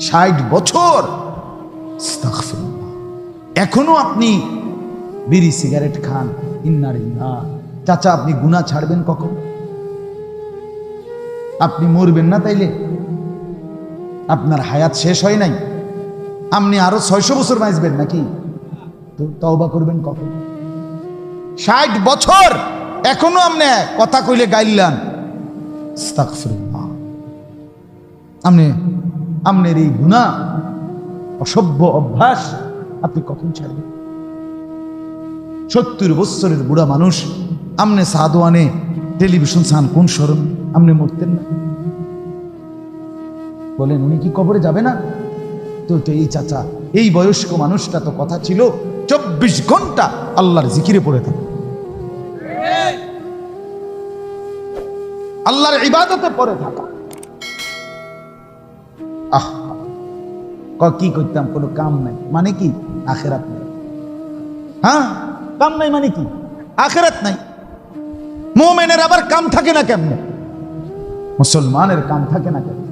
60 বছর এখনো আপনি বিড়ি সিগারেট খান। ইন্নালিল্লাহ। চাচা, আপনি গুনাহ ছাড়বেন কখন? আপনি মরবেন না তাইলে? আপনার হায়াত শেষ হয় নাই? আপনি আরো 600 বছর বাঁচবেন নাকি? তো তওবা করবেন কখন? 60 বছর এখনো আপনি কথা কইলে গাইলান আস্তাগফিরুল্লাহ। আপনার এই গুনাহ, অসভ্য অভ্যাস আপনি কখন ছাড়বেন? 70 বছরের বুড়া মানুষ আমনে সাদওয়ানে টেলিভিশন সান কোন শরম? আপনি মরতেন না? বলেন উনি কি কবরে যাবে না? তো এই চাচা, এই বয়স্ক মানুষটা তো কথা ছিল 24 ঘন্টা আল্লাহর জিকিরে পড়ে থাকে, আল্লাহর ইবাদতে পড়ে থাকা। কি করতাম? কোনো কাম নাই মানে কি? আখিরাত নাই। হ্যাঁ, কাম নাই মানে কি? আখিরাত নাই। মুমিনের আবার কাম থাকে না কেমনে? মুসলমানের কাম থাকে না কেমনে?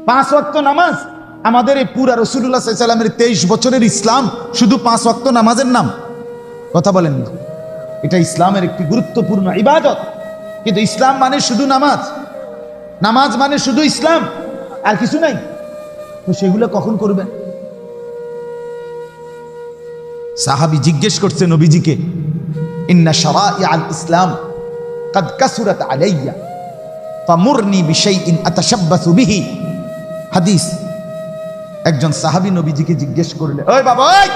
5 ওয়াক্ত নামাজ আমাদের এই পুরা রাসূলুল্লাহ সাল্লাল্লাহু আলাইহি ওয়াসাল্লামের 23 বছরের ইসলাম শুধু 5 ওয়াক্ত নামাজের নাম। কথা বলেন না? এটা ইসলামের একটি গুরুত্বপূর্ণ ইবাদত। কিন্তু ইসলাম মানে শুধু নামাজ, নামাজ মানে শুধু ইসলাম, আর কিছু নাই। তো সেগুলো কখন করবেন? সাহাবী জিজ্ঞেস করছে নবীজিকে, ইন্না শারাইআল ইসলাম قد كثرت علي فمرني بشيء اتشبث به। হাদিস। একজন সাহাবী নবীজিকে জিজ্ঞেস করলে, ওই বাবা, ওই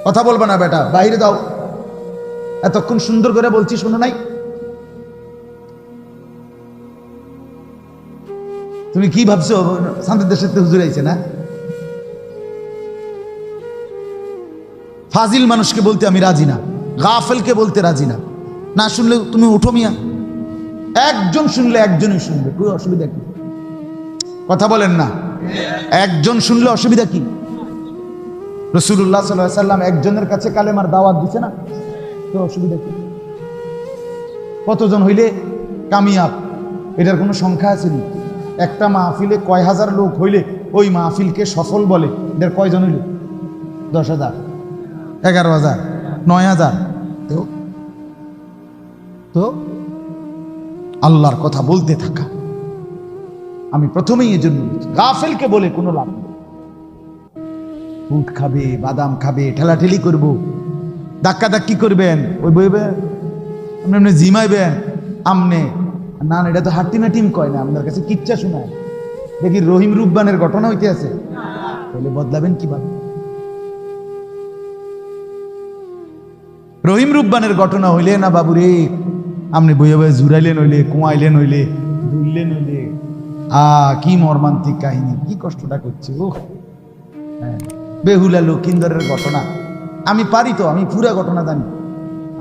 কথা বলবা না বেটা, বাইরে দাও, এতক্ষণ সুন্দর করে বলছি শোনো নাই? তুমি কি ভাবছো শান্তির দেশের হুজুর আইছে না? ফাজিল মানুষকে বলতে আমি রাজি না, গাফেলকে বলতে রাজি না। না শুনলে তুমি উঠো মিয়া। একজন শুনলে একজনই শুনবে, কোনো অসুবিধা কি? কথা বলেন না? একজন শুনলে অসুবিধা কি? রাসূলুল্লাহ সাল্লাল্লাহু আলাইহি ওয়াসাল্লাম একজনের কাছে কালেমার দাওয়াত দিছে না, তো অসুবিধা কি? কতজন হইলে কামিয়াব? এটার কোনো সংখ্যা আছে নি? একটা মাহফিলে কয় হাজার লোক হইলে ওই মাহফিলকে সফল বলে? এটার কয়জন হইল? 10,000, 11,000, 9,000। তো আল্লাহর কথা বলতে থাকা। আমি প্রথমেই এই জন্য গাফেলকে বলে কোনো লাভ নেই। উট খাবে, বাদাম খাবে, ঠেলাঠেলি করব, ধাক্কাধাক্কি করবেন, ওই বইবে আপনি জিমাইবেন আমনে না। এটা তো হাট্টিনা টিম কয় না, আপনার কাছে কিচ্ছা শোনায়। দেখি রহিম রুব্বানের ঘটনা হইতে আছে, তাহলে বদলাবেন কিভাবে? রহিম রুব্বানের ঘটনা হইলে না বাবুরে, আপনি বইয়ে বইয়ে জুড়াইলেন হইলে, কুয়াইলেন হইলে, দুললেন হইলে, কি মর্মান্তিক কাহিনী, কি কষ্টটা করছে। ও হ্যাঁ, বেহুলা লক্ষিন্দরের ঘটনা আমি পারি তো, আমি পুরা ঘটনা জানি।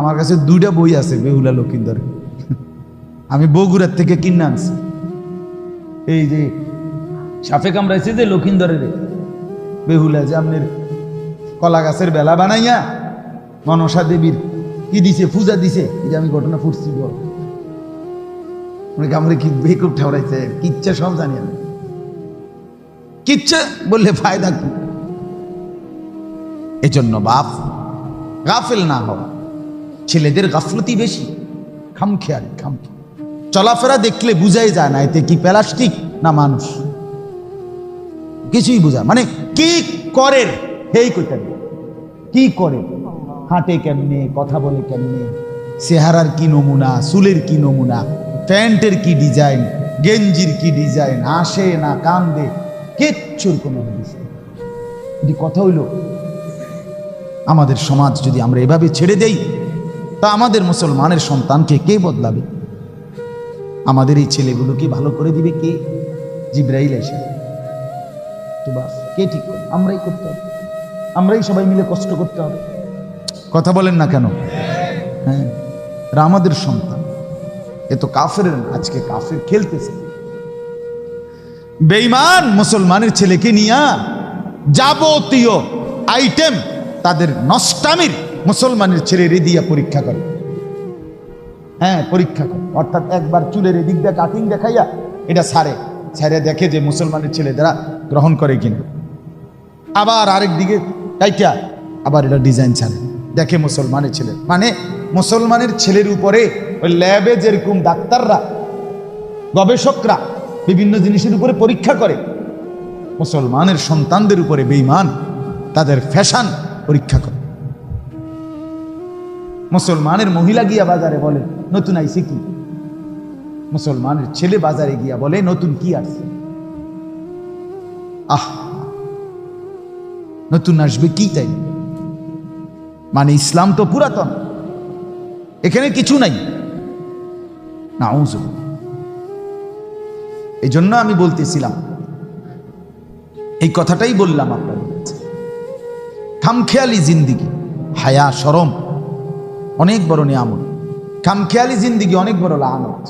আমার কাছে 2টা বই আছে বেহুলা লক্ষিন্দরের, আমি বগুড়ার থেকে কিনে আনছি। এই যে সাপে কামড়াইছে যে লক্ষিন্দরের বেহুলা, যে আপনার কলা গাছের বেলা বানাইয়া মনসা দেবীর কি দিছে, পূজা দিছে, এই যে আমি ঘটনা ফুটছি। কামড়ে কি বেকুব ঠাউরাইছে, কিচ্ছা সব জানি আমি। কিচ্ছা বললে ফায়দা কি? এজন্য বাপ গাফেল না হওয়া। ছেলেদের গাফলতি বেশি, খামখেয়ালি, চলাফেরা দেখলে বুঝাই যায় না এতে কি প্লাস্টিক না মানুষ, কিছুই বোঝা মানে কি করে হেই কইতে, কি করে, হাঁটে কেমনে, কথা বলে কেমনে, চেহারার কি নমুনা, চুলের কি নমুনা, প্যান্টের কি ডিজাইন, গেঞ্জির কি ডিজাইন, হাসে না কান্দে, কিচ্ছুর কোনো কথা হইল। আমাদের সমাজ যদি আমরা এভাবে ছেড়ে দেই, তা আমাদের মুসলমানের সন্তানকে কে বদলাবে? আমাদের এই ছেলেগুলোকে ভালো করে দিবে কে? জিবরাইল এসে তো বাস, কে ঠিক করে? আমরাই করতে হবে, আমরাই সবাই মিলে কষ্ট করতে হবে। কথা বলেন না কেন? হ্যাঁ, আমাদের সন্তান। এ তো কাফের, আজকে কাফের খেলতেছে। বেঈমান মুসলমানের ছেলেকে নিয়ে যাবতীয় আইটেম তাদের নষ্টামির মুসলমানের ছেলের দিয়া পরীক্ষা করে। হ্যাঁ, পরীক্ষা করে, অর্থাৎ একবার চুলের এদিক দিয়ে কাটিং দেখাইয়া এটা ছেড়ে দেখে যে মুসলমানের ছেলেরা গ্রহণ করে কিনা, আবার আরেক দিকে কাইটা আবার এটা ডিজাইন ছাড়ে দেখে মুসলমানের ছেলে, মানে মুসলমানের ছেলের উপরে ওই ল্যাবে যেরকম ডাক্তাররা গবেষকরা বিভিন্ন জিনিসের উপরে পরীক্ষা করে, মুসলমানের সন্তানদের উপরে বেঈমান তাদের ফ্যাশন পরীক্ষা করে। মুসলমানের মহিলা গিয়া বাজারে বলে নতুন আইছে কি, মুসলমানের ছেলে বাজারে গিয়া বলে নতুন কি আসছে। নতুন আসবে কি তাই? মানে ইসলাম তো পুরাতন, এখানে কিছু নাই। নাউযুবিল্লাহ। এই জন্য আমি বলতেছিলাম, এই কথাটাই বললাম আপনাদের কাছে, খামখেয়ালি জিন্দিগি, হায়া শরম অনেক বড় নিয়ামত, খামখেয়ালি জিন্দিগি অনেক বড় লানত।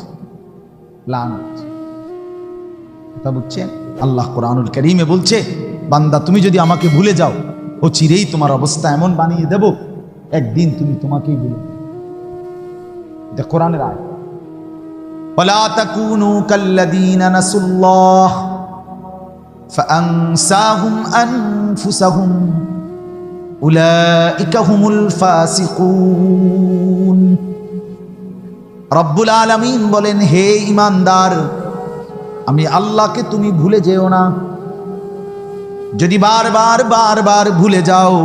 কথা বুঝছেন? আল্লাহ কোরআনুল কারীমে বলছে, বান্দা তুমি যদি আমাকে ভুলে যাও, ও চিরেই তোমার অবস্থা এমন বানিয়ে দেব, একদিন তুমি তোমাকেই ভুলে। এটা কোরআনের আয়াত। ওয়ালা তাকুনু কাল্লাযীনা নাসুল্লাহ ফাআনসাহুম আনফুসাহুম উলাইকা হুমুল ফাসিকুন। রব্বুল আলামিন বলেন, হে ঈমানদার, আমি আল্লাহকে তুমি ভুলে যেও না। যদি বারবার ভুলে যাও,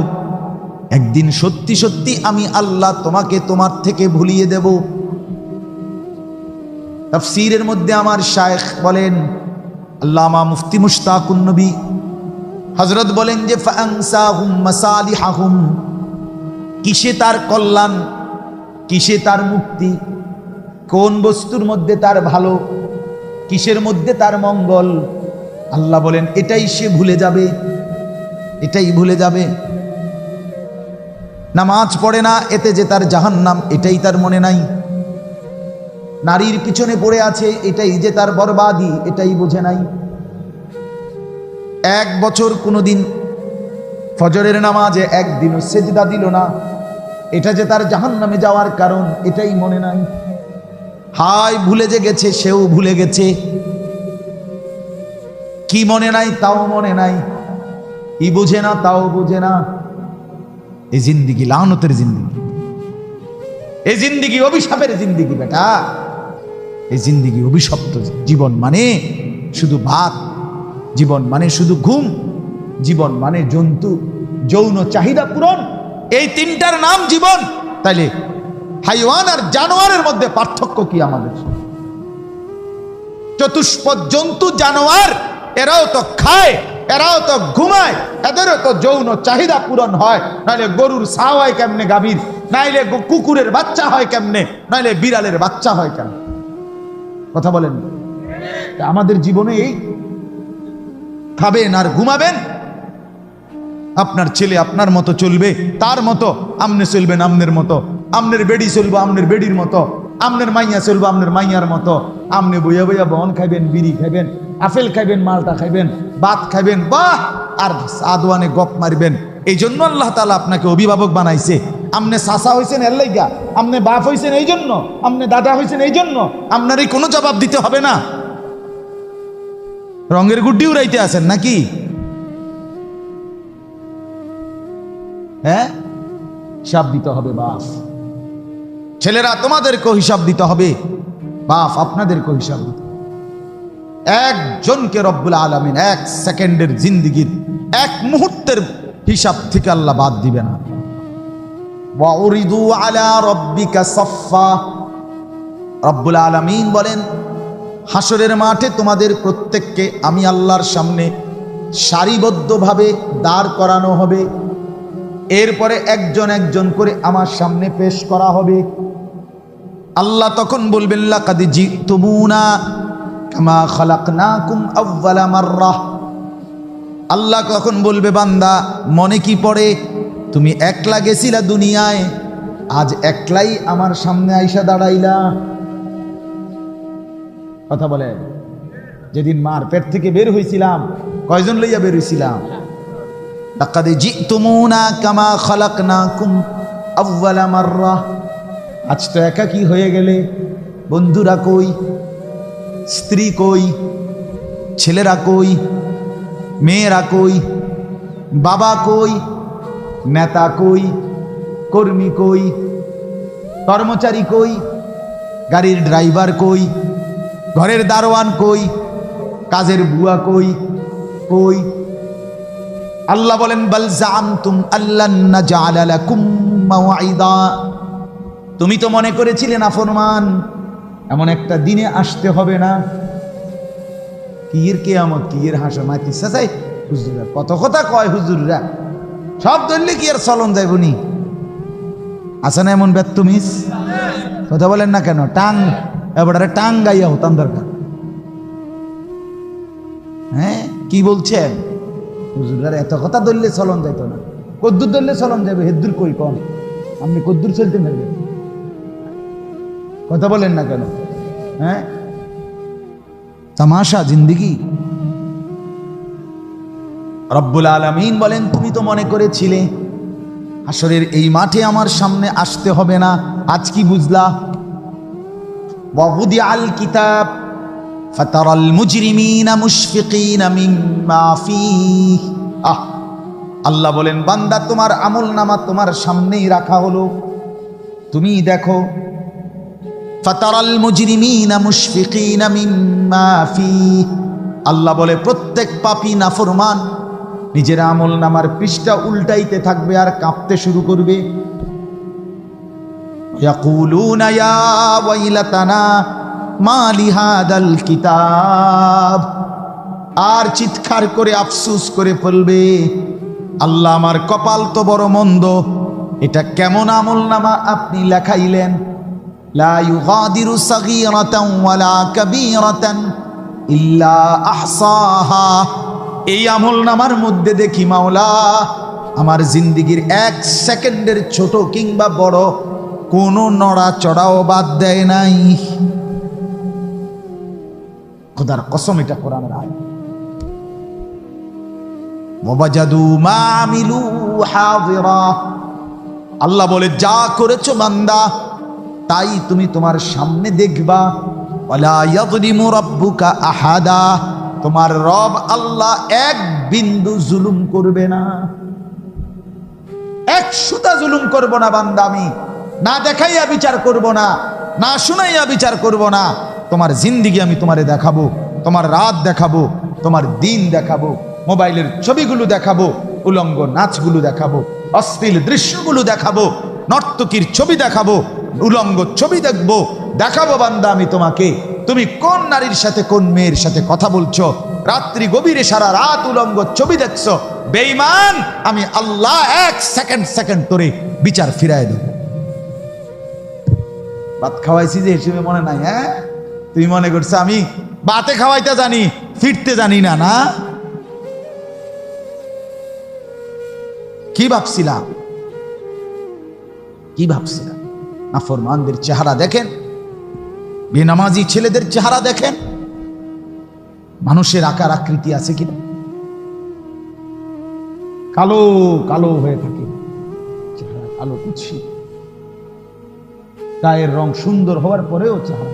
একদিন সত্যি সত্যি আমি আল্লাহ তোমাকে তোমার থেকে ভুলিয়ে দেব। তাফসীরের মধ্যে আমার শায়েখ বলেন, আল্লামা মুফতি মুশতাকুন নবী হযরত বলেন যে ফাআনসাহুম মাসালিহাহুম, কিসে তার কল্যাণ, কিসে তার মুক্তি, কোন বস্তুর মধ্যে তার ভালো, কিসের মধ্যে তার মঙ্গল, আল্লাহ বলেন এটাই সে ভুলে যাবে, এটাই ভুলে যাবে। নামাজ পড়ে না, এতে যে তার জাহান্নাম, এটাই তার মনে নাই। নারীর পিছনে পড়ে আছে, এটাই যে তার বরবাদি, এটাই বোঝে নাই। 1 বছর কোনোদিন ফজরের নামাজে একদিনও সেজদা দিল না, এটা যে তার জাহান্নামে যাওয়ার কারণ, এটাই মনে নাই। হায় ভুলে যে গেছে, সেও ভুলে গেছে। কি মনে নাই তাও মনে নাই, কি বুঝে না তাও বুঝে না। এই জিন্দিগি লানতের জিন্দিগি, এই জিন্দিগি অভিশাপের জিন্দিগি বেটা। এই জিন্দিগি অভিশপ্ত জীবন, মানে শুধু ভাত, জীবন মানে শুধু ঘুম, জীবন মানে জন্তু যৌন চাহিদা পূরণ, এই তিনটার নাম জীবন। তাইলে হাইওয়ান আর জানোয়ারের মধ্যে পার্থক্য কি আমাদের? চতুষ্পদ জন্তু জানোয়ার, এরাও তো খায়, এরাও তো ঘুমায়, এদেরও তো যৌন চাহিদা পূরণ হয়। নাইলে গরুর ছাও হয় কেমনে গাভীর, নাইলে কুকুরের বাচ্চা হয় কেমনে, নাইলে বিড়ালের বাচ্চা হয় কেমনে? কথা বলেন। আমাদের জীবনে এই খাবেন আর ঘুমাবেন, আপনার ছেলে আপনার মতো চলবে, তার মতো আমনে চলবেন, আমনের মতো, আমনের বেডি চলবো আমনের বেডির মতো, আমনের মাইয়া চলবো আমনের মাইয়ার মতো। আমনে বইয়া বইয়া বন খাইবেন, বিড়ি খাইবেন, আপেল খাইবেন, মালটা খাইবেন, ভাত খাইবেন, বাহ, আর সাদওয়ানে গপ মারবেন। এই জন্য আল্লাহ তাআলা আপনাকে অভিভাবক বানাইছে। আমনে চাচা হয়েছেন এর লাইগা, আমনে বাপ হয়েছেন এই জন্য, আমনে দাদা হয়েছেন এই জন্য, আপনারই কোনো জবাব দিতে হবে না। রঙের গুড্ডি উড়াইতে আছেন নাকি? হ্যাঁ, হিসাব দিতে হবে বাপ। ছেলেরা তোমাদেরকেও হিসাব দিতে হবে, বাপ আপনাদেরকেও হিসাব দিতে হবে। একজনকে রব্বুল আলামিন 1 সেকেন্ডের জিন্দিগির 1 মুহূর্তের হিসাব থেকে আল্লাহ বাদ দিবে না। ওয়াউরিদু আলা রাব্বিকা সাফফা, রব্বুল আলামিন বলেন হাসরের মাঠে তোমাদের প্রত্যেককে আমি আল্লাহর সামনে সারিবদ্ধভাবে দাঁড় করানো হবে। এরপরে একজন একজন করে আমার সামনে পেশ করা হবে। আল্লাহ তখন বলবেন লাকাদ জিতুমুনা কামা খালাকনাকুম আউয়ালা মাররাহ। আল্লাহ তখন বলবে, বান্দা মনে কি পড়ে তুমি একলা গেছিলা দুনিয়ায়, আজ একলাই আমার সামনে আইসা দাঁড়াইলা। কথা বলে, যেদিন মার পেট থেকে বের হইছিলাম কয়জন লইয়া বের হইছিলাম? লাকাদ জিতুমুনা কামা খালাকনাকুম আউয়ালা মাররাহ। আজ তো একাকী হয়ে গেলে, বন্ধুরা কই, স্ত্রী কই, ছেলেরা কই, মেয়েরা কই, বাবা কই, নেতা কই, কর্মী কই, কর্মচারী কই, গাড়ির ড্রাইভার কই, ঘরের দারোয়ান কই, কাজের বুয়া কই কই? আল্লাহ বলেন বাল জামতুম আল্লান নাজআলা লাকুম মাওঈদা, তুমি তো মনে করেছিলে নাফরমান এমন একটা দিনে আসতে হবে না। কিয়ের কিয়ামত, কিয়ের হাসর মাইতে চাই হুজুররা কত কথা কয়, হুজুররা সব ধরলে কি আর চলন যাইবনি? আছে না এমন বেত্তুমিস? কথা বলেন না কেন? টাং এবারে টাং গাইয়া হতাম দরকার। হ্যাঁ কি বলছেন? হুজুররা এত কথা ধরলে চলন যাইতো না। কদ্দুর ধরলে চলন যাবে, হেদ্দুর কই কম? আপনি কদ্দুর চলতে পারবেন? কথা বলেন না কেন? হ্যাঁ তামাশা জিন্দেগি। রব্বুল আলামিন বলেন তুমি তো মনে করেছিলে হাসরের এই মাঠে আমার সামনে আসতে হবে না, আজ কি বুঝলা? ওয়াউদিআল কিতাব ফাতারাল মুজরিমিনা মুশফিকিনা মিম্মা ফীহি। আল্লাহ বলেন বান্দা তোমার আমলনামা তোমার সামনেই রাখা হলো, তুমি দেখো। ফাতারাল মুজরিমিনা মুশফিকিনা মিম্মা ফীহি, আল্লাহ বলে প্রত্যেক পাপী নাফরমান নিজের আমলনামার পৃষ্ঠা উল্টাইতে থাকবে আর কাঁপতে শুরু করবে। ইয়াকুলুনা ইয়া ওয়াইলাতানা মা লিহাদাল কিতাব, আর চিৎকার করে আফসোস করে বলবে আল্লাহ আমার কপাল তো বড় মন্দ, এটা কেমন আমলনামা আপনি লেখাইলেন। লা ইউগাদিরু সাগীরাতান ওয়ালা কাবীরাতান ইল্লা আহসাহা, এই আমলনামার মধ্যে দেখি মাওলা আমার জিন্দেগির এক সেকেন্ডের ছোট কিংবা বড় কোনো নড়াচড়াও বাদ দেয় নাই। খোদার কসম এটা কোরআনের আয়াত। ওয়াজাদু মা আমিলু হাযিরা, আল্লাহ বলে যা করেছো বান্দা তাই তুমি তোমার সামনে দেখবা। ওয়ালা ইয়াযলিমু রাব্বুকা আহাদা, তোমার রব আল্লাহ এক বিন্দু জুলুম করবে না, এক সুতা জুলুম করব না বান্দা। আমি না দেখাইয়া বিচার করব না, না শুনাইয়া বিচার করব না। তোমার জিন্দেগি আমি তোমারে দেখাবো, তোমার রাত দেখাবো, তোমার দিন দেখাবো, মোবাইলের ছবিগুলো দেখাবো, উলঙ্গ নাচগুলো দেখাবো, অশ্লীল দৃশ্যগুলো দেখাবো, নর্তকীর ছবি দেখাবো, উলঙ্গ ছবি দেখবো, দেখাবো বান্দা আমি তোমাকে তুমি কোন নারীর সাথে কোন মেয়ের সাথে কথা বলছো, রাত্রি গভীরে সারা রাত উলঙ্গ ছবি দেখছো। বেঈমান, আমি আল্লাহ এক সেকেন্ড সেকেন্ড তোরে বিচার ফিরায় দেব। ভাত খাওয়াইছি যে হিসেবে মনে নাই? হ্যাঁ তুমি মনে করছো আমি বাতে খাওয়াইতে জানি, ফিরতে জানি না? না, কি ভাবছিলাম, কি ভাবছিলাম? নাফরমানদের চেহারা দেখেন, বেনামাজি ছেলেদের চেহারা দেখেন, মানুষের আকার আকৃতি আছে কিনা? কালো কালো হয়ে থাকে, চেহারা কালো কুৎসি, গায়ের রং সুন্দর হওয়ার পরেও চেহারা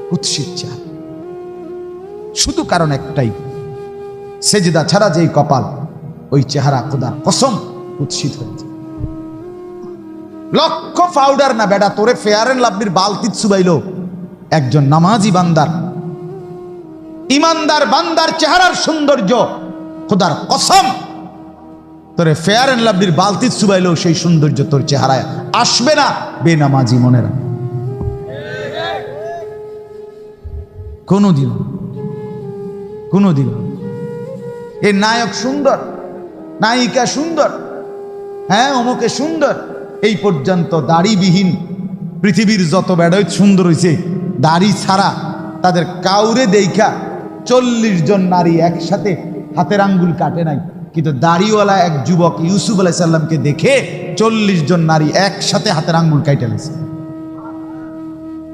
কুৎসিত চেহারা। শুধু কারণ একটাই, সেজদা ছাড়া যেই কপাল, ওই চেহারা খোদার কসম কুৎসিত হয়েছে। লক্ষ পাউডার না বেটা তোরে ফেয়ার এন্ড লাভলির বালতিত চুবাইলো একজন নামাজি বান্দার, ইমানদার বান্দার চেহারার সৌন্দর্য খোদার কসম তোরে ফেয়ার এন্ড লাভলির বালতিত চুবাইলো সেই সৌন্দর্য তোর চেহারায় আসবে না বেনামাজি মনে রাখ। কোনদিন কোনদিন এ নায়ক সুন্দর, নায়িকা সুন্দর, হ্যাঁ অমুকে সুন্দর, এই পর্যন্ত দাড়িবিহীন পৃথিবীর যত বেড়াই সুন্দর হয়েছে দাড়ি ছাড়া তাদের কাউরে দেখা 40 জন নারী একসাথে হাতের আঙ্গুল কাটে নাই, কিন্তু দাড়িওয়ালা এক যুবক ইউসুফ আলাইহিস সালামকে দেখে 40 জন নারী একসাথে হাতের আঙ্গুল কাটে লেছে।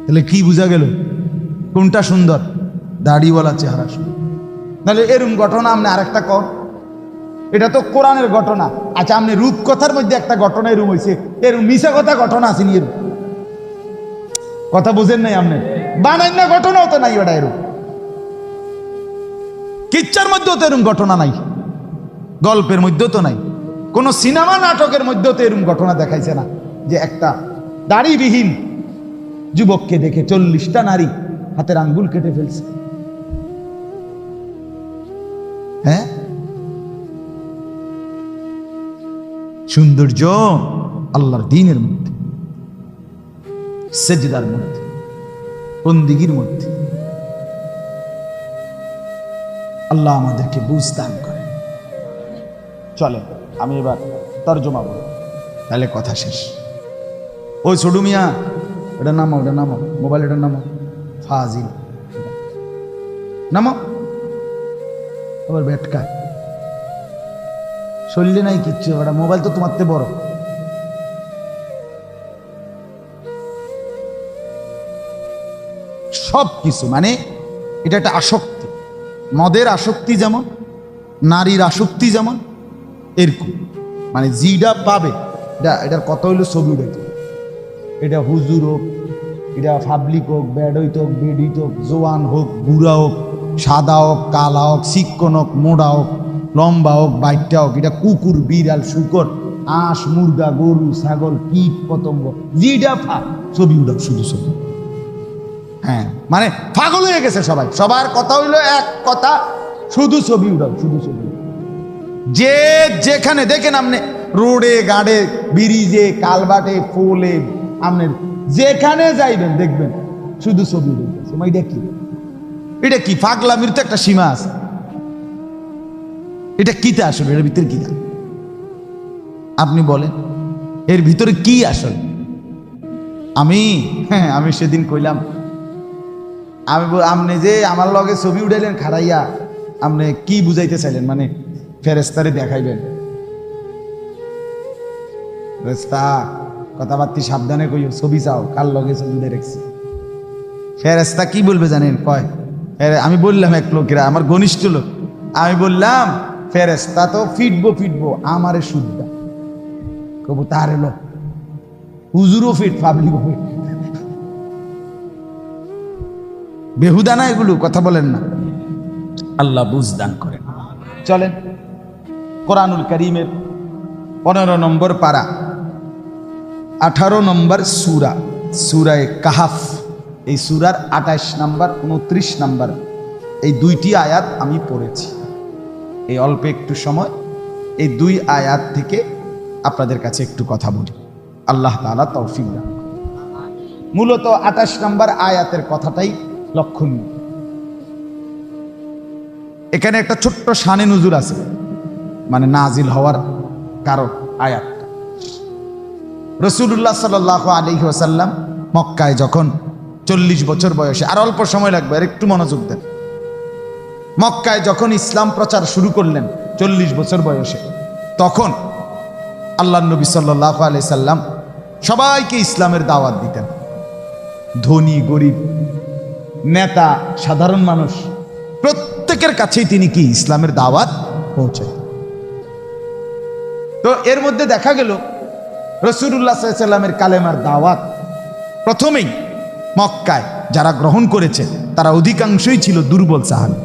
তাহলে কি বোঝা গেল কোনটা সুন্দর? দাড়িওয়ালা চেহারা সুন্দর। তাহলে এরকম ঘটনা আপনি আরেকটা কর, এটা তো কোরআনের ঘটনা। আচ্ছা আপনি রূপকথার মধ্যে একটা ঘটনা এরকম হয়েছে, এরকম মিশা কথা ঘটনা আছে নি? এরকম কথা বুঝেন নাই আপনি? বানাই না ঘটনাও তো নাই ওটা এরকম। কিচ্ছার মধ্যেও তো এরকম ঘটনা নাই, গল্পের মধ্যেও তো নাই, কোন সিনেমা নাটকের মধ্যেও তো এরকম ঘটনা দেখাইছে না যে একটা দাড়িবিহীন যুবককে দেখে 40টা নারী হাতের আঙ্গুল কেটে ফেলছে। হ্যাঁ, সৌন্দর্য আল্লাহর দ্বীনের মধ্যে, সেজদার মধ্যে, বন্দিগির মধ্যে। আল্লাহ আমাদেরকে বুঝ দান করে। চলে আমি এবার তর্জমা বলি, তাহলে কথা শেষ। ওই ছোট মিয়া, ওটা নামো, ওটা নামো, মোবাইল এটা নামো, ফাজিল নামো। আবার বেটকা শরীরে নাই কিচ্ছু, ওটা মোবাইল তো তোমার বড়। সব কিছু মানে এটা একটা আসক্তি, মদের আসক্তি যেমন, নারীর আসক্তি যেমন, এরকম মানে জিডা পাবে এটার কত হইলো ছবি উঠাইতে। এটা হুজুর হোক, এটা পাবলিক হোক, ব্যাডইত হোক, বেডিত হোক, জোয়ান হোক, বুড়া হোক, সাদা হোক, কালা হোক, চিকন হোক, মোড়া হোক, লম্বা হোক, বাইটটা হোক, এটা কুকুর, বিড়াল, শুকর, হাঁস, মুরগা, গরু, ছাগল, কীট পতঙ্গ, জিডা ফা ছবি উঠাও, শুধু ছবি। হ্যাঁ মানে পাগল হয়ে গেছে সবাই, সবার কথা হইলো এক কথা, শুধু ছবি উঠাও, শুধু ছবি। যে যেখানে দেখেন আপনি রোডে, গাড়ে, ব্রিজে, কালবাটে, পোলে, আপনি যেখানে যাইবেন দেখবেন শুধু ছবি উঠেছে। এটা কি, এটা কি পাগলামির তো একটা সীমা আছে। এটা কিতে আসলে, এর ভিতরে কি আপনি বলেন, এর ভিতরে কি আসলে? আমি সেদিন কইলাম, আপনি যে আমার লগে ছবি উঠাইলেন খাড়াইয়া, আপনি কি বুঝাইতে চাইলেন? মানে ফেরেস্তারে দেখাইবেন? ফেরেস্তা কথাবার্তি সাবধানে কইও, ছবি চাও, কার লগে ছবি উঠে রেখছি। ফেরেস্তা কি বলবে জানেন? কয়, আমি বললাম এক লোকেরা, আমার ঘনিষ্ঠ লোক, আমি বললাম ফেরেস্তা তো ফিটবো আমারে শুদ্ধা কবু, তার এলো হুজুরও ফিট, পাবলিক ফিট। বেহুদা না এগুলো, কথা বলেন না। আল্লাহ বুঝদান করেন। চলেন কোরআনুল কারীমের 15 নম্বর পারা, 18 নম্বর সূরা, সূরায়ে কাহাফ। এই সূরার 28 নম্বর, 29 নম্বর এই দুইটি আয়াত আমি পড়েছি। এই অল্প একটু সময় এই দুই আয়াত থেকে আপনাদের কাছে একটু কথা বলি, আল্লাহ তাআলা তৌফিক দান। মূলত 28 নম্বর আয়াতের কথাটাই লক্ষণীয়। এখানে একটা ছোট্ট শানে নুজুল আছে, মানে নাজিল হওয়ার কারণ আয়াতটা। রাসূলুল্লাহ সাল্লাল্লাহু আলাইহি ওয়াসাল্লাম মক্কায় যখন 40 বছর বয়সে, আর অল্প সময় লাগবে, আর একটু মনোযোগ দেন। মক্কায় যখন ইসলাম প্রচার শুরু করলেন 40 বছর বয়সে, তখন আল্লাহর নবী সাল্লাল্লাহু আলাইহি সাল্লাম সবাইকে ইসলামের দাওয়াত দিতেন। ধনী গরিব, নেতা সাধারণ মানুষ, প্রত্যেকের কাছেই তিনি কি ইসলামের দাওয়াত পৌঁছায়। তো এর মধ্যে দেখা গেল রাসূলুল্লাহ সাল্লাল্লাহু আলাইহি সাল্লামের কালেমার দাওয়াত প্রথমেই মক্কায় যারা গ্রহণ করেছে তারা অধিকাংশই ছিল দুর্বল সাহাবী,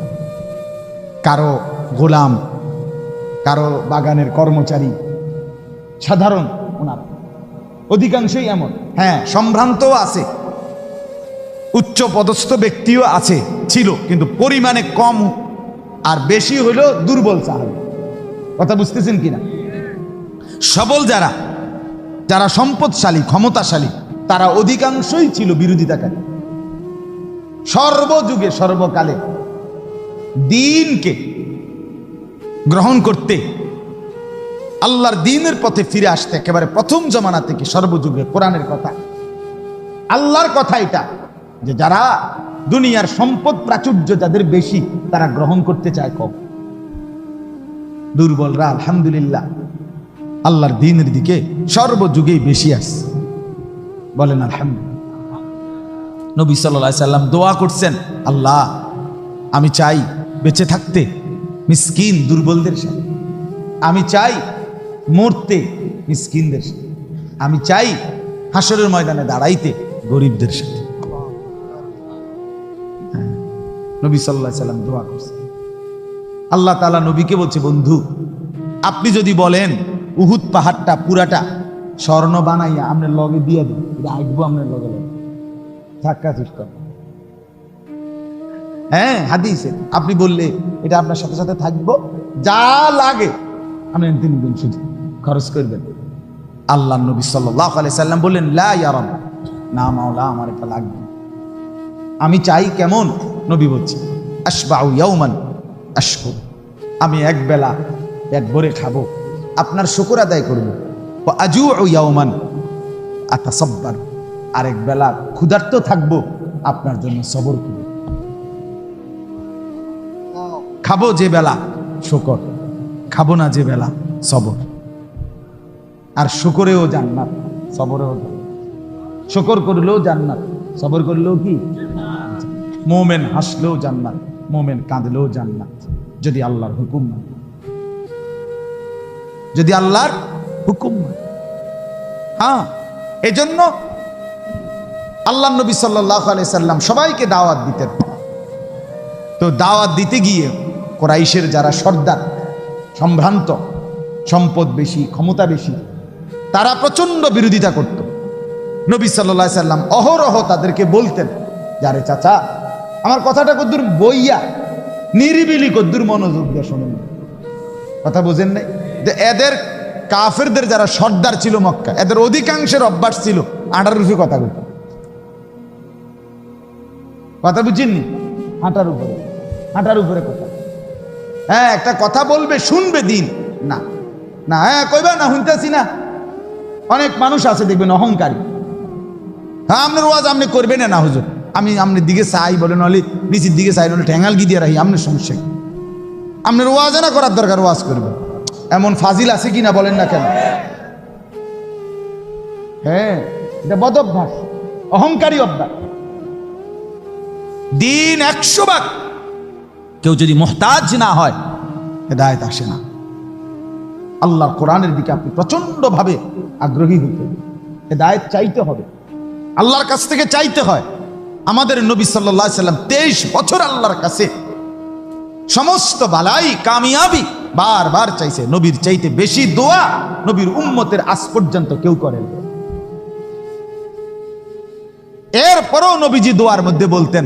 কারো গোলাম, কারো বাগানের কর্মচারী, সাধারণ ওনারা অধিকাংশই এমন। হ্যাঁ, সম্ভ্রান্তও আছে, উচ্চ পদস্থ ব্যক্তিও আছে, ছিল, কিন্তু পরিমাণে কম, আর বেশি হলো দুর্বল সাহাবী। কথা বুঝতেছেন কিনা? সবল যারা, যারা সম্পদশালী, ক্ষমতাশালী, তারা অধিকাংশই ছিল বিরোধিতাকারী। সর্বযুগে সর্বকালে দ্বীনকে গ্রহণ করতে, আল্লাহর দ্বীনের পথে ফিরে আসতে, একেবারে প্রথম জমানা থেকে সর্বযুগে কোরআনের কথা, আল্লাহর কথা এটা, যে যারা দুনিয়ার সম্পদ প্রাচুর্য যাদের বেশি, তারা গ্রহণ করতে চায় কম। দুর্বলরা আলহামদুলিল্লাহ আল্লাহর দ্বীনের দিকে সর্বযুগেই বেশি আসছে, বলেন আলহামদুলিল্লাহ। নবী সাল্লাল্লাহু আলাইহি সাল্লাম দোয়া করছেন, আল্লাহ আমি চাই বেঁচে থাকতে মিসকিন দুর্বলদের সাথে, আমি চাই মরতে মিসকিনদের সাথে, আমি চাই হাসরের ময়দানে দাঁড়াইতে গরিবদের সাথে। নবী সাল্লাল্লাহু আলাইহি সাল্লাম দোয়া করছেন। আল্লাহ তাআলা নবীকে বলছে, বন্ধু আপনি যদি বলেন উহুদ পাহাড়টা পুরাটা স্বর্ণ বানাইয়া আপনার লগে দিয়ে দিন, আসবো আপনার লগে লগে, ধাক্কা চেষ্টা। হ্যাঁ হাদিসে আপনি বললে এটা আপনার সাথে সাথে থাকবো, যা লাগে আপনি নিবেন, শুধু খরচ করবেন। আল্লাহ নবী সাল্লাল্লাহু আলাইহি সাল্লাম বললেন, লা ইয়া রাব, না মাওলা আমার এটা লাগবে। আমি চাই কেমন? নবী বলছে, আশবাউ ইয়াওমান আশকুর, আমি এক বেলা পেট ভরে খাবো, আপনার শুকর আদায় করব। ওয়া আজুউ ইয়াওমান আতাসাব্বার, আরেক বেলা ক্ষুধার্ত থাকবো, আপনার জন্য সবর করব। খাবো যে বেলা শুকর, খাবো না যে বেলা সবর। আর শুকরেও জান্নাত, সবরেও জান্নাত। শুকর করলেও জান্নাত, সবর করলেও কি? মোমেন হাসলেও জান্নাত, মোমেন কাঁদলেও জান্নাত, যদি আল্লাহর হুকুম মানে, যদি আল্লাহর হুকুম মানে। হ্যাঁ, এজন্য আল্লাহ নবী সাল্লাল্লাহু আলাইহি সাল্লাম সবাইকে দাওয়াত দিতেন। তো দাওয়াত দিতে গিয়ে কুরাইশের যারা সর্দার, সম্ভ্রান্ত, সম্পদ বেশি, ক্ষমতা বেশি, তারা প্রচন্ড বিরোধিতা করত। নবী সাল্লাল্লাহু আলাইহি সাল্লাম অহরহ তাদেরকে বলতেন, যারে চাচা আমার কথাটা কদ্দুর বইয়া নিরিবিলি কদ্দুর মনোযোগ দিয়ে শোনেন, কথা বোঝেন নাই? যে এদের কাফেরদের যারা সর্দার ছিল মক্কা, এদের অধিকাংশের অভ্যাস ছিল আটার রূপে কথা বলতে। কথা বুঝিনি? হাঁটার উপরে, হাঁটার উপরে কথা। হ্যাঁ, একটা কথা বলবে, শুনবে দিন না, না হ্যাঁ কইবা না, শুনতেছি না। অনেক মানুষ আছে দেখবেন অহংকারী, হ্যাঁ আপনার ওয়াজ আপনি করবেন না হুজুর, আমি আপনার দিকে চাই বলেন, হলে নিচের দিকে চাই, নাহলে ঠ্যাঙ্গাল গিয়ে দিয়ে রাখি, আপনার সমস্যা কি? আপনার ওয়াজ না করার দরকার, ওয়াজ করবেন। এমন ফাজিল আছে কিনা বলেন না কেন? হ্যাঁ, এটা বদ অভ্যাস, অহংকারী অভ্যাস। দিন 100 ভাগ কেউ যদি মুহতাজ না হয়, হেদায়েত আসে না। আল্লাহর কোরআনের দিকে আপনি প্রচন্ড ভাবে আগ্রহী হইতে হবে, হেদায়েত চাইতে হবে, আল্লাহর কাছ থেকে চাইতে হয়। আমাদের নবী সাল্লাল্লাহু আলাইহি সাল্লাম 23 বছর আল্লাহর কাছে সমস্ত বালাই কামিয়াবি বারবার চাইছে। নবীর চাইতে বেশি দোয়া নবীর উম্মতের আজ পর্যন্ত কেউ করেন। এরপরও নবীজি দোয়ার মধ্যে বলতেন,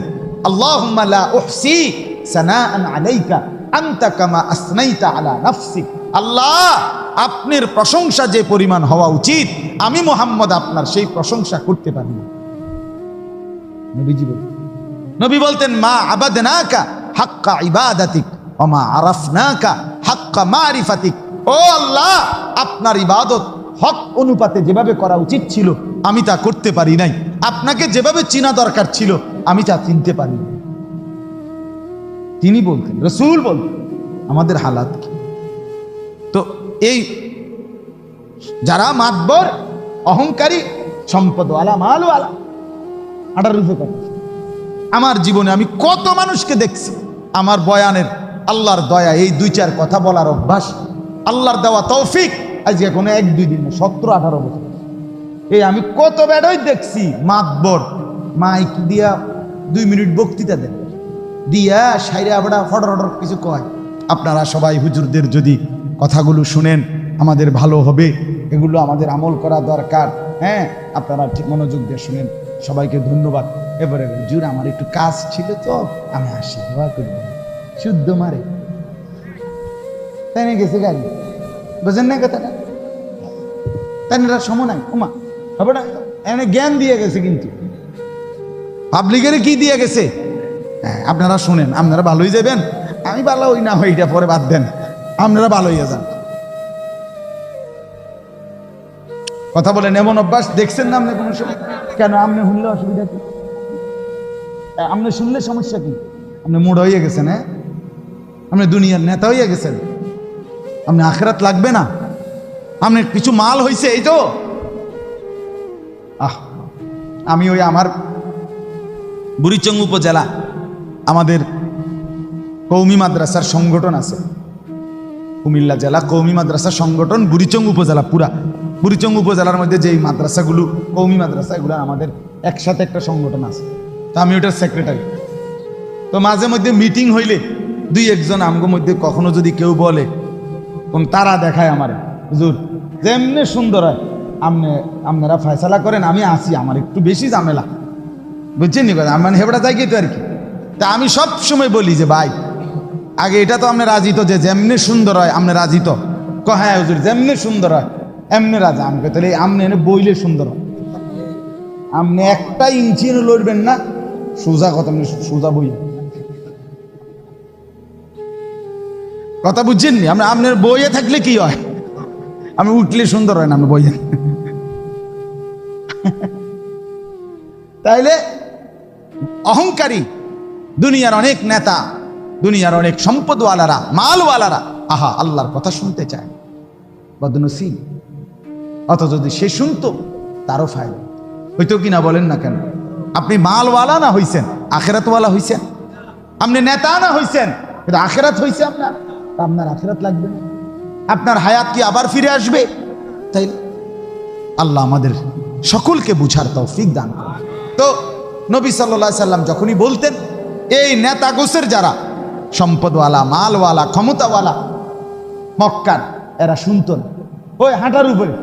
আল্লাহুম্মা লা উহসি সানাআন আলাইকা আনতা কামা আসনাইতা আলা নাফসিক। আল্লাহ, আপনার প্রশংসা যে পরিমাণ হওয়া উচিত, আমি মুহাম্মদ আপনার সেই প্রশংসা করতে পারি না। নবী বলতেন, মা আবাদনাকা হাক্কা ইবাদাতিক ওয়া মা আরাফনাকা হাক্কা মারিফাতিক। ও আল্লাহ, আপনার ইবাদত হক অনুপাতে যেভাবে করা উচিত ছিল আমি তা করতে পারি নাই, আপনাকে যেভাবে চিনা দরকার ছিল আমি তা চিনতে পারি না। তিনি বলতেন, রাসূল বলতেন, আমাদের হালাত কি? তো এই যারা মাতবর, অহংকারী, সম্পদওয়ালা, মালওয়ালা, আটার রূপে কথা। আমার জীবনে আমি কত মানুষকে দেখছি, আমার বয়ানের আল্লাহর দয়া, এই 2-4 কথা বলার অভ্যাস, আল্লাহর দেওয়া তৌফিক, আজ কোনো 1-2 দিন না, 17-18 বছর। এই আমি কত বেড়ই দেখছি মাতবর মাইক দিয়া 2 মিনিট বক্তৃতা দেন, দিয়া সাইরে আবার ফটর কিছু কয়। আপনারা সবাই হুজুরদের যদি কথাগুলো শুনেন আমাদের ভালো হবে, এগুলো আমাদের আমল করা দরকার। হ্যাঁ, আপনারা ঠিক মনোযোগ দিয়ে শুনেন। সবাইকে ধন্যবাদ। এবারে হুজুর আমার একটু কাজ ছিল তো আমি আসি, দোয়া করব। শুদ্ধ মারে তাই না, গেছে গাড়ি, বুঝেন না কথাটা? তাই না, সময় নাই, ওমা হবে না, এনে জ্ঞান দিয়ে গেছে, কিন্তু পাবলিকের কি দিয়ে গেছে? হ্যাঁ, আপনারা শুনেন, আপনারা ভালোই যাবেন, আমি ভালো হই না হই এটা পরে বাদ দেন, আপনারা ভালো হইয়া যান। কথা বলেন, এমন অভ্যাস দেখছেন না আপনি কোনো সময়? কেন আপনি শুনলে অসুবিধা কি? আপনি শুনলে সমস্যা কি? আপনি মুড হয়ে গেছেন, হ্যাঁ, আপনি দুনিয়ার নেতা হইয়া গেছেন, আপনি আখিরাত লাগবে না, আপনি কিছু মাল হইছে এই তো। আমি ওই আমার বুড়িচং উপজেলা আমাদের কওমি মাদ্রাসার সংগঠন আছে, কুমিল্লা জেলা কওমি মাদ্রাসা সংগঠন বুড়িচং উপজেলা, পুরা বুড়িচং উপজেলার মধ্যে যেই মাদ্রাসাগুলো কওমি মাদ্রাসা, এগুলো আমাদের একসাথে একটা সংগঠন আছে। তো আমি ওটার সেক্রেটারি। তো মাঝে মধ্যে মিটিং হইলে দুই একজন আমগো মধ্যে কখনো যদি কেউ বলে কোন তারা দেখায় আমার হুজুর যেমনি সুন্দর হয় আপনারা ফয়সালা করেন, আমি আসি, আমার একটু বেশি ঝামেলা, বুঝছেন নি কথা, মানে হেবড়া যাই তো আর কি। তা আমি সব সময় বলি যে ভাই আগে এটা তো আপনি রাজি তো, যে যেমনি সুন্দর হয় আপনি রাজি তো? হ্যাঁ হুজুর যেমনি সুন্দর হয় এমনি রাজা। আমি তাহলে আপনি এনে বইলে সুন্দর হয়, আপনি একটা ইঞ্চি লড়বেন না, সোজা কথা, সোজা বই কথা বুঝছেন নি? আপনার বইয়ে থাকলে কি হয়, আমি উঠলে সুন্দর হয় না আপনি বইয়ে। তাইলে অহংকারী দুনিয়ার অনেক নেতা, দুনিয়ার অনেক সম্পদওয়ালারা, মালওয়ালারা আহা আল্লাহর কথা শুনতে চায়, বদনসিব। অত যদি সে শুনতো তারও ফায়দা হইতো কিনা বলেন না কেন? আপনি মালওয়ালা না হইছেন, আখেরাতওয়ালা হইছেন। আপনি নেতা না হইছেন, কিন্তু আখেরাত হইছে আপনার, আপনার আখেরাত লাগবে না? আপনার হায়াত কি আবার ফিরে আসবে? তাই আল্লাহ আমাদের সকলকে বুঝার তৌফিক দান করেন। তো নবী সাল্লাল্লাহু আলাইহি সাল্লাম যখনই বলতেন, এই নেতা গোছের যারা সম্পদওয়ালা, মালওয়ালা, ক্ষমতাওয়ালা মক্কার, এরা শুনত না, ওই হাঁটার উপরে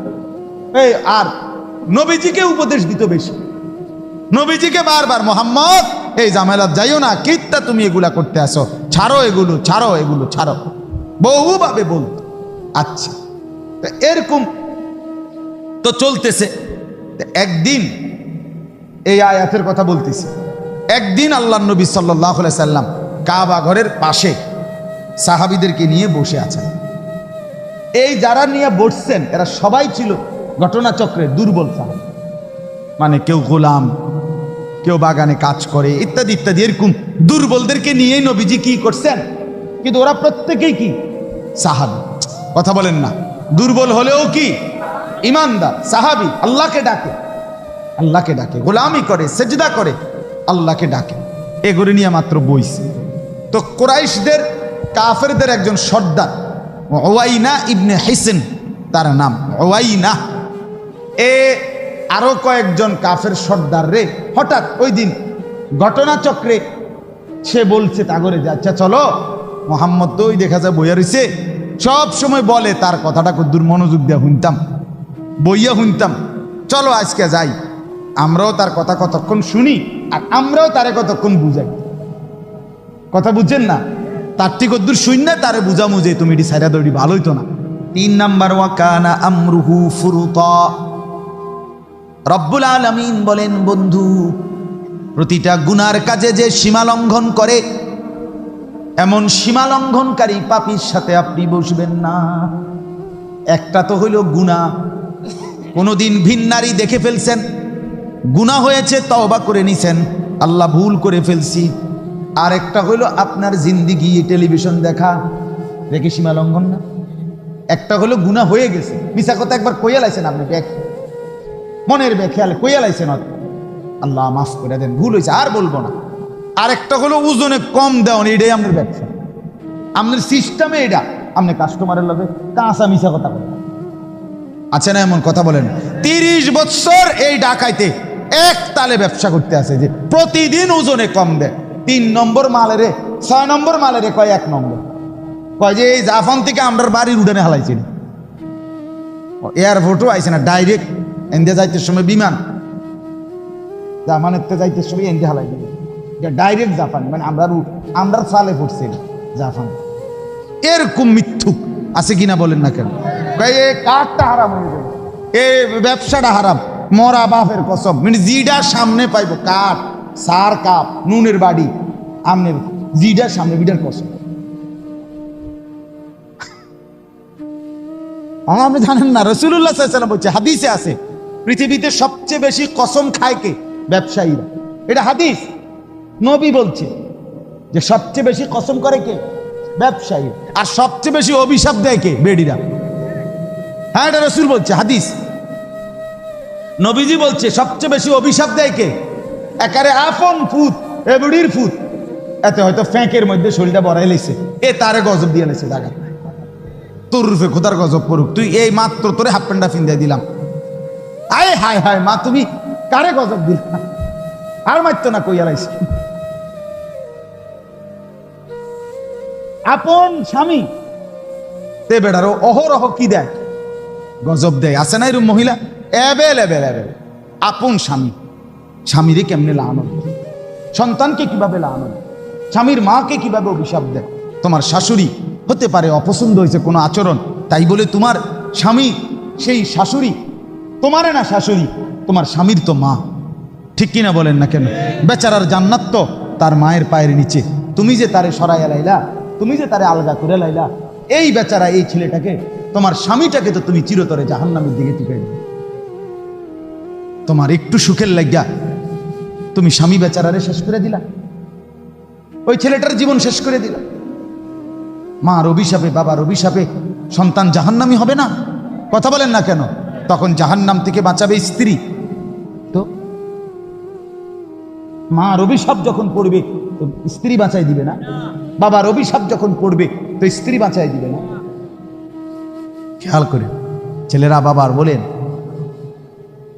এই, আর নবীজিকে উপদেশ দিত বেশি। নবীজিকে বারবার, মোহাম্মদ এই ঝামেলাত যাইও না, কিত্তা তুমি এগুলা করতে আসো, ছাড়ো এগুলো, ছাড়ো এগুলো, ছাড়ো, বহুভাবে বলত। আচ্ছা এরকম তো চলতেছে। একদিন এই আয়াতের কথা বলতেছি, একদিন আল্লাহর নবী সাল্লাল্লাহু আলাইহি সাল্লাম কাবা ঘরের পাশে সাহাবীদেরকে নিয়ে বসে আছেন। এই যারা নিয়ে বসছেন এরা সবাই ছিল ঘটনাচক্রের দুর্বল সাহাবী, মানে কেউ গোলাম, কেউ বাগানে কাজ করে, ইত্যাদি ইত্যাদি, এরকম দুর্বলদেরকে নিয়েই নবীজি কি করছেন। কিন্তু ওরা প্রত্যেকেই কি সাহাবী, কথা বলেন না? দুর্বল হলেও কি ইমানদার সাহাবী, আল্লাহকে ডাকে, আল্লাহকে ডাকে, গোলামি করে, সেজদা করে, আল্লাহকে ডাকে। এগুলো নিয়ে মাত্র বইছে। তো কুরাইশদের, কাফেরদের একজন সর্দার উওয়াইনা ইবনে হিসন তার নাম, উওয়াইনা, এ আরো কয়েকজন কাফের সর্দার রে হঠাৎ ওই দিন ঘটনাচক্রে সে বলছে তাগরে যে আচ্ছা চলো, মোহাম্মদ তো ওই দেখা যায় বইয়া রইছে, সব সময় বলে, তার কথাটা কদ্দুর মনোযোগ দিয়ে শুনতাম, বইয়া শুনতাম, চলো আজকে যাই, আমরাও তার কথা কতক্ষণ শুনি আর আমরাও তারে কতক্ষণ বুঝাই। কথা বুঝছেন না? তার ঠিক কদ্দুর শুন না তারে বুঝামু যে তুমি এটি সাইরা দৌড়ি, ভালোই তো না। 3 নাম্বার, ওয়া কানা আমরুহু ফুরুতা। রব্বুল আলামিন বলেন, বন্ধু প্রতিটা গুনার কাজে যে সীমা লঙ্ঘন করে, এমন সীমা লঙ্ঘনকারী পাপীর সাথে আপনি বসবেন না। একটা তো হইল গুনাহ, কোনোদিন ভিন্নারী দেখে ফেলছেন, গুনাহ হয়েছে, তওবা করে নিছেন, আল্লাহ ভুল করে ফেলছি। আর একটা হইল আপনার জিন্দিগি টেলিভিশন দেখা, দেখে সীমা লঙ্ঘন না? একটা হলো গুনাহ হয়ে গেছে, মিছা কথা একবার কইয়া লাইছেন, আপনি মনের বেখেয়ালে কইয়া লাইছেন, আল্লাহ মাফ করে দেন, ভুল হয়েছে আর বলবো না। আর একটা হলো ওজনে কম দেওয়া, এটাই আপনার ব্যবসা, আপনার সিস্টেমে এটা, আপনি কাস্টমারের লগে কাঁচা মিছা কথা বলেন। আছে না এমন? কথা বলেন। 30 বছর এই ডাকাইতে এক তালে ব্যবসা করতে আছে, যে প্রতিদিন ওজনে কম দেয়। 3 নম্বর মালেরে 6 নম্বর মালেরে কয় 1 নম্বর, কয় যে এই জাফান থেকে আমরার বাড়ির উঠানে হালাইছি, এয়ারপোর্টও আইছে না, ডাইরেক্ট ইন্ডিয়া যাইতে সময় বিমান, জাপানের যাইতে সময় ইন্ডিয়া হালাই দিবে, ডাইরেক্ট জাপান, মানে আমরা সালে পড়ছি জাপান। এরকম মিথ্যুক আছে কিনা বলেন না কেন? কাঠটা হারাম হয়ে যাবে, এই ব্যবসাটা হারাম, মরা বাপের কসম, মানে জিডার সামনে পাইবো কাঠ, সার কাপ, নুনের বাড়ি, আমনের জিডার সামনে বিডার কসম। আপনি জানেন না, রাসূলুল্লাহ সাল্লাল্লাহু আলাইহি ওয়াসাল্লাম বলছে, হাদিসে আছে, পৃথিবীতে সবচেয়ে বেশি কসম খায় কে? ব্যবসায়ীরা। এটা হাদিস, নবী বলছে যে সবচেয়ে বেশি কসম করে কে? ব্যবসায়ী। আর সবচেয়ে বেশি অভিশাপ দেয় কে? বেডিরা। হ্যাঁ, এটা রাসূল বলছে, হাদিস, নবীজি বলছে সবচেয়ে বেশি অভিশাপ দেয় কে? একারে আপন ফুত, এ বুড়ির ফুত, এতে হয়তো ফ্যাঁকের মধ্যে শরীরটা বড়াই লেছে, এ তারে গজব দিয়ে লেছে, জায়গা তোর রূপে খোদার গজব পড়ুক, তুই এই মাত্র তোরে হাফ প্যান্টটা ফিন্দাই দিলাম, আয় হায় হায় মা তুমি কারে গজব দিলা, আর মারতো না কইয়া লাইছে। আপন স্বামী তে বেড়ারো অহরহ কি দেয়, গজব দেয়। আছে না এরকম মহিলা? এবেল এবেল এবেল। আপন স্বামী, স্বামীরে কেমনে লাগানো, সন্তানকে কিভাবে লাগানো, স্বামীর মাকে কিভাবে অভিশাপ দেয়। তোমার শাশুড়ি হতে পারে অপছন্দ হয়েছে কোনো আচরণ, তাই বলে তোমার স্বামী সেই শাশুড়ি তোমারে না শাশুড়ি, তোমার স্বামীর তো মা, ঠিক কিনা বলেন না কেন? বেচারার জান্নাত তো তার মায়ের পায়ের নিচে। তুমি যে তারে সরাইয়া লাইলা, তুমি যে তারে আলগা করে লাইলা, এই বেচারা এই ছেলেটাকে, তোমার স্বামীটাকে তো তুমি চিরতরে জাহান্নামের দিকে টিকে দিবে। তোমার একটু সুখের লাগিয়া তুমি স্বামী বেচারারে শেষ করে দিলা, ওই ছেলেটার জীবন শেষ করে দিলা। মার অভিশাপে, বাবার অভিশাপে সন্তান জাহান্নামী হবে না? কথা বলেন না কেন? তখন জাহান্নাম থেকে বাঁচাবে স্ত্রী। তো মার অভিশাপ যখন পড়বে তো স্ত্রী বাঁচাই দিবে না? বাবার অভিশাপ যখন পড়বে তো স্ত্রী বাঁচাই দিবে না? খেয়াল করে ছেলেরা বাবার বলেন,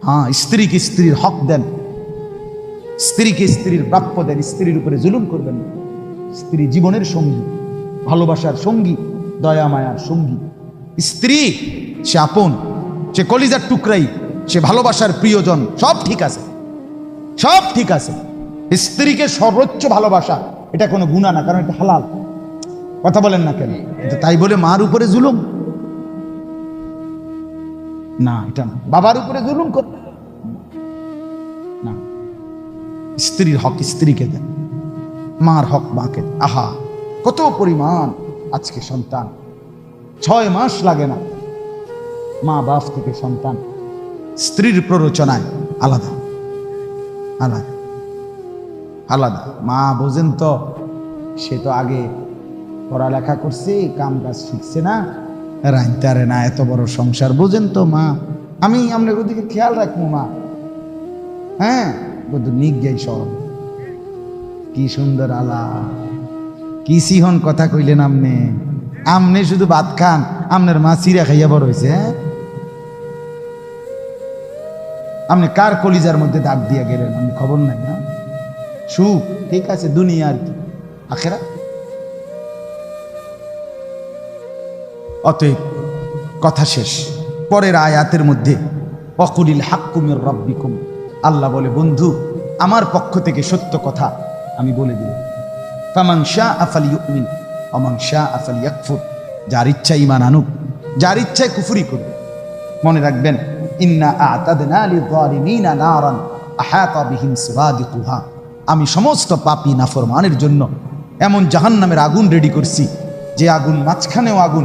হ্যাঁ স্ত্রীকে স্ত্রীর হক দেন, স্ত্রীকে স্ত্রীর প্রাপ্য দেন, স্ত্রীর উপরে জুলুম করবেন না। স্ত্রী জীবনের সঙ্গী, ভালোবাসার সঙ্গী, দয়া মায়ার সঙ্গী। স্ত্রী সে আপন, সে কলিজার টুকরাই, সে ভালোবাসার প্রিয়জন, সব ঠিক আছে, সব ঠিক আছে। স্ত্রীকে সর্বোচ্চ ভালোবাসা এটা কোনো গুনাহ না, কারণ এটা হালাল। কথা বলেন না কেন? তাই বলে মার উপরে জুলুম না, এটা না। বাবার উপরে জুলুম কর না। স্ত্রীর হক স্ত্রীকে দেন, মার হক মাকে। আহা কত পরিমাণ আজকে সন্তান 6 মাস লাগে না মা বাপ থেকে সন্তান স্ত্রীর প্ররোচনায় আলাদা আলাদা আলাদা। মা বোঝেন তো, সে তো আগে পড়ালেখা করছে, কাম কাজ শিখছে না, রাইতারে না, এত বড় সংসার বোঝেন তো মা। আমি আপনার ওদিকে খেয়াল রাখবো মা, হ্যাঁ বুদ্ধ নিক যাই সব। কি সুন্দর আলা, কি সিহন কথা কইলেন আমনে। আমনে শুধু ভাত খান, আমনের মা চিরা খাইয়া বড় হয়েছে। হ্যাঁ আপনি কার কলিজার মধ্যে দাগ দিয়ে গেলেন আমি খবর নাই না? সুখ ঠিক আছে, দুনিয়া আর কি, আখেরা। অতএব কথা শেষ। পরের আয়াতের মধ্যে ওয়াকুলিল হাক্কু মির রাব্বিকুম, আল্লাহ বলে বন্ধু আমার পক্ষ থেকে সত্য কথা আমি বলে দিই। ফামান শাআ ফালিয়ুমিন ওয়া মান শাআ ফালিয়াকফুর, যার ইচ্ছা ঈমান আনুক, যার ইচ্ছায় কুফরি করবে। মনে রাখবেন ইন্না আ'তাদনা লিয-যালিমিনা নারান আহাতা বিহিম সুরাদিকুহা, আমি সমস্ত পাপী নাফরমানের জন্য এমন জাহান্নামের আগুন রেডি করছি, যে আগুন মাঝখানেও আগুন,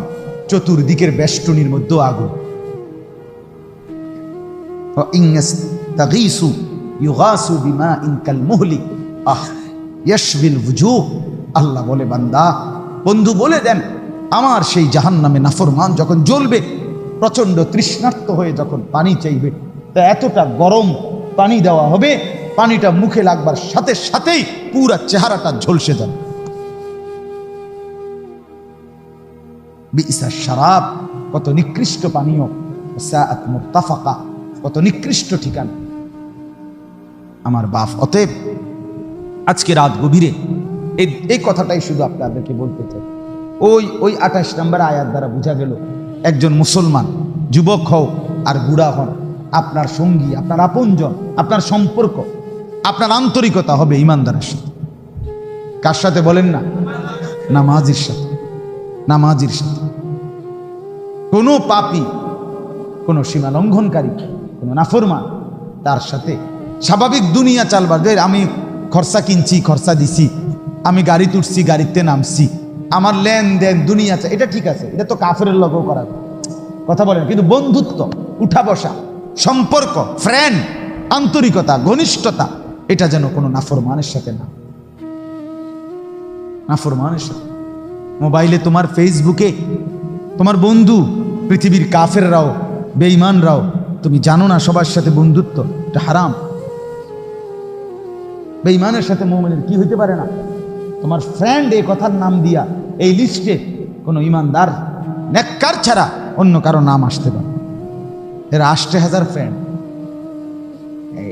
চতুর্দিকের বেষ্টনীর মধ্যেও আগুন। ওয়া ইন্নাস্তাগীসু ইউগাসু বিমাইন কালমুহলি ইয়াশবিল ওয়ুজুহ, আল্লাহ বলে বান্দা বন্ধু বলে দেন আমার সেই জাহান্নামে নাফরমান যখন জ্বলবে, প্রচন্ড তৃষ্ণার্ত হয়ে যখন পানি চাইবে, তা এতটা গরম পানি দেওয়া হবে, পানিটা মুখে লাগবার সাথে সাথেই পুরা চেহারাটা ঝলসে যাবে। বিইসা শারাব, কত নিকৃষ্ট পানীয়, সাআত মুরতাফাকা, কত নিকৃষ্ট ঠিকানা আমার বাপ। অতএব আজকে রাত গভীরে এই কথাটাই শুধু আপনাদেরকে বলতে চাই। ওই 28 নম্বর আয়াত দ্বারা বোঝা গেল একজন মুসলমান, যুবক হও আর বুড়া হন, আপনার সঙ্গী, আপনার আপনজন, আপনার সম্পর্ক, আপনার আন্তরিকতা হবে ইমানদারের সাথে। কার সাথে বলেন না? নামাজির সাথে, নামাজির সাথে। কোনো পাপী, কোনো সীমা লঙ্ঘনকারী, কোনো নাফরমান, তার সাথে স্বাভাবিক দুনিয়া চালবার। আমি খরচা কিনছি, খরচা দিছি, আমি গাড়ি তুলছি, গাড়িতে নামছি, আমার লেনদেন দুনিয়া, এটা ঠিক আছে, এটা তো কাফেরের লগেও করা। কথা বলেন, কিন্তু বন্ধুত্ব, উঠা বসা, সম্পর্ক, ফ্রেন্ড, আন্তরিকতা, ঘনিষ্ঠতা, এটা যেন কোনো নাফরমানের সাথে না, নাফরমানের সাথে। মোবাইলে তোমার ফেসবুকে তোমার বন্ধু পৃথিবীর কাফেররাও বেঈমানরাও, তুমি জানো না সবার সাথে বন্ধুত্ব এটা হারাম। বেঈমানের সাথে মুমিনের কি হইতে পারে না? তোমার ফ্রেন্ড এই কথার নাম দিয়া এই লিস্টে কোনো ইমানদার নেককার ছাড়া অন্য কারো নাম আসতে পারে। এর 80,000 ফ্রেন্ড,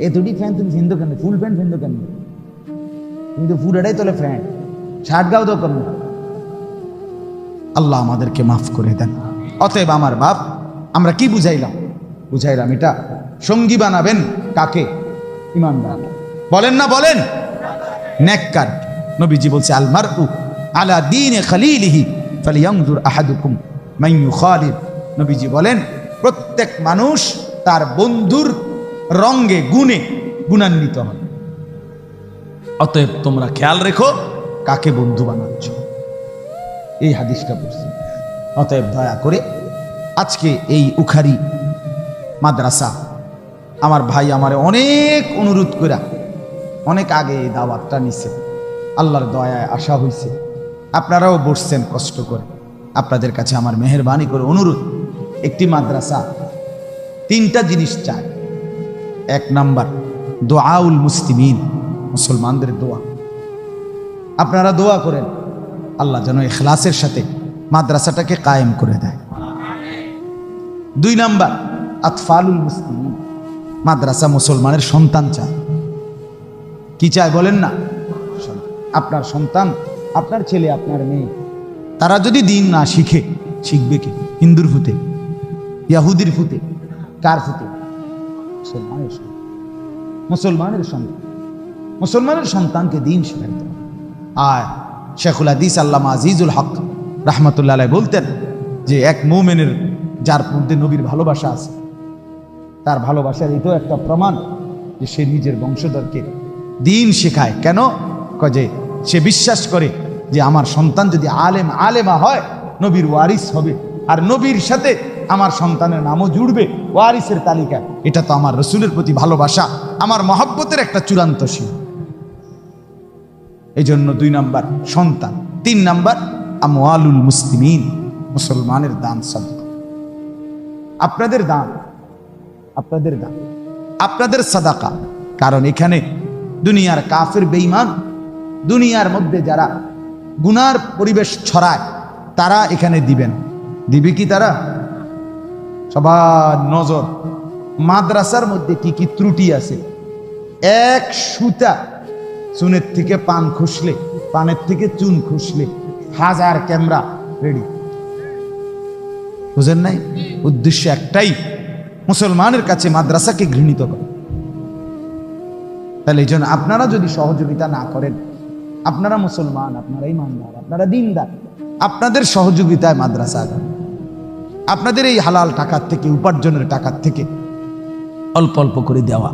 এ দুটি ফ্রেন্ড তুমি ভিন্দো কেন? ফুল প্যান্ট ভিন্দো কেন? তুমি তো পুরাটাই তোলে ফ্রেন্ড, শার্ট গাও তো কেন? আল্লাহ আমাদেরকে মাফ করে দেন। অতএব আমার বাপ, আমরা কি বুঝাইলাম? বুঝাইলাম এটা সঙ্গী বানাবেন কাকে? ইমানদার। বলেন না বলেন? নেককার। নবীজি বলছে আল মারউ আলা দীনে খালিলিহি ফালিয়ানজুর আহাদুকুম মান ইউখালিল। নবীজি বলেন প্রত্যেক মানুষ তার বন্ধুর রঙে গুণে গুণান্বিত হয়। অতএব তোমরা খেয়াল রেখো কাকে বন্ধু বানাচ্ছ। এই হাদিসটা পড়ছি। অতএব দয়া করে আজকে এই উখারি মাদ্রাসা আমার ভাই আমারে অনেক অনুরোধ করে অনেক আগে এই দাওয়াতটা নিছে, আল্লাহর দয়ায় আসা হয়েছে। আপনারাও বসছেন কষ্ট করে। আপনাদের কাছে আমার মেহেরবানি করে অনুরোধ, একটি মাদ্রাসা তিনটা জিনিস চায়। এক নাম্বার দোয়াউল মুসলিমিন, মুসলমানদের দোয়া। আপনারা দোয়া করেন আল্লাহ যেন ইখলাসের সাথে মাদ্রাসাটাকে কায়েম করে দেয়। দুই নাম্বার আতফালুল মুসলিমিন, মাদ্রাসা মুসলমানের সন্তান চায়। কি চায় বলেন না? আপনার সন্তান, আপনার ছেলে, আপনার মেয়ে, তারা যদি দিন না শিখে, শিখবে কি? হিন্দুর ফুতে, ইয়াহুদির ফুতে, কার ফুতে? মুসলমানের সন্তান। মুসলমানের সন্তান, মুসলমানের সন্তানকে দিন শেখাইতে হবে। আর শেখুল হাদিস আল্লামা আজিজুল হক রাহমাতুল্লাহ আলাইহি বলতেন যে এক মুমিনের যার মধ্যে নবীর ভালোবাসা আছে, তার ভালোবাসার এটাও একটা প্রমাণ যে সে নিজের বংশধরকে দিন শেখায়। কেন? যে সে বিশ্বাস করে যে আমার সন্তান যদি আলেমা হয় নবীর ওয়ারিস হবে, আর নবীর সাথে আমার সন্তানের নামও জুড়বে ওয়ারিসের তালিকায়। এটা তো আমার রসুলের প্রতি ভালোবাসা, আমার মহব্বতের একটা চূড়ান্ত সীমা। এই জন্য 2 নাম্বার সন্তান। 3 নাম্বার আমওয়ালুল মুসলিমিন, মুসলমানের দান সাদকা। আপনাদের দান, আপনাদের দান, আপনাদের সাদাকা। কারণ এখানে দুনিয়ার কাফের বেঈমান, দুনিয়ার মধ্যে যারা গুনার পরিবেশ ছড়ায়, তারা এখানে দিবেন। দিবে কি তারা? সবার নজর মাদ্রাসার মধ্যে কি কি ত্রুটি আছে। এক সুতা চুনের থেকে পান খুসলে, পানের থেকে চুন খুসলে 1000 ক্যামেরা রেডি। বুঝেন নাই? উদ্দেশ্য একটাই, মুসলমানের কাছে মাদ্রাসাকে ঘৃণিত করে। তাহলে এই জন্য আপনারা যদি সহযোগিতা না করেন, আপনারা মুসলমান, আপনারা ইমানদার, আপনারা দিনদার, আপনাদের সহযোগিতায় মাদ্রাসা আগাবে। আপনাদের এই হালাল টাকার থেকে, উপার্জনের টাকার থেকে অল্প অল্প করে দেওয়া,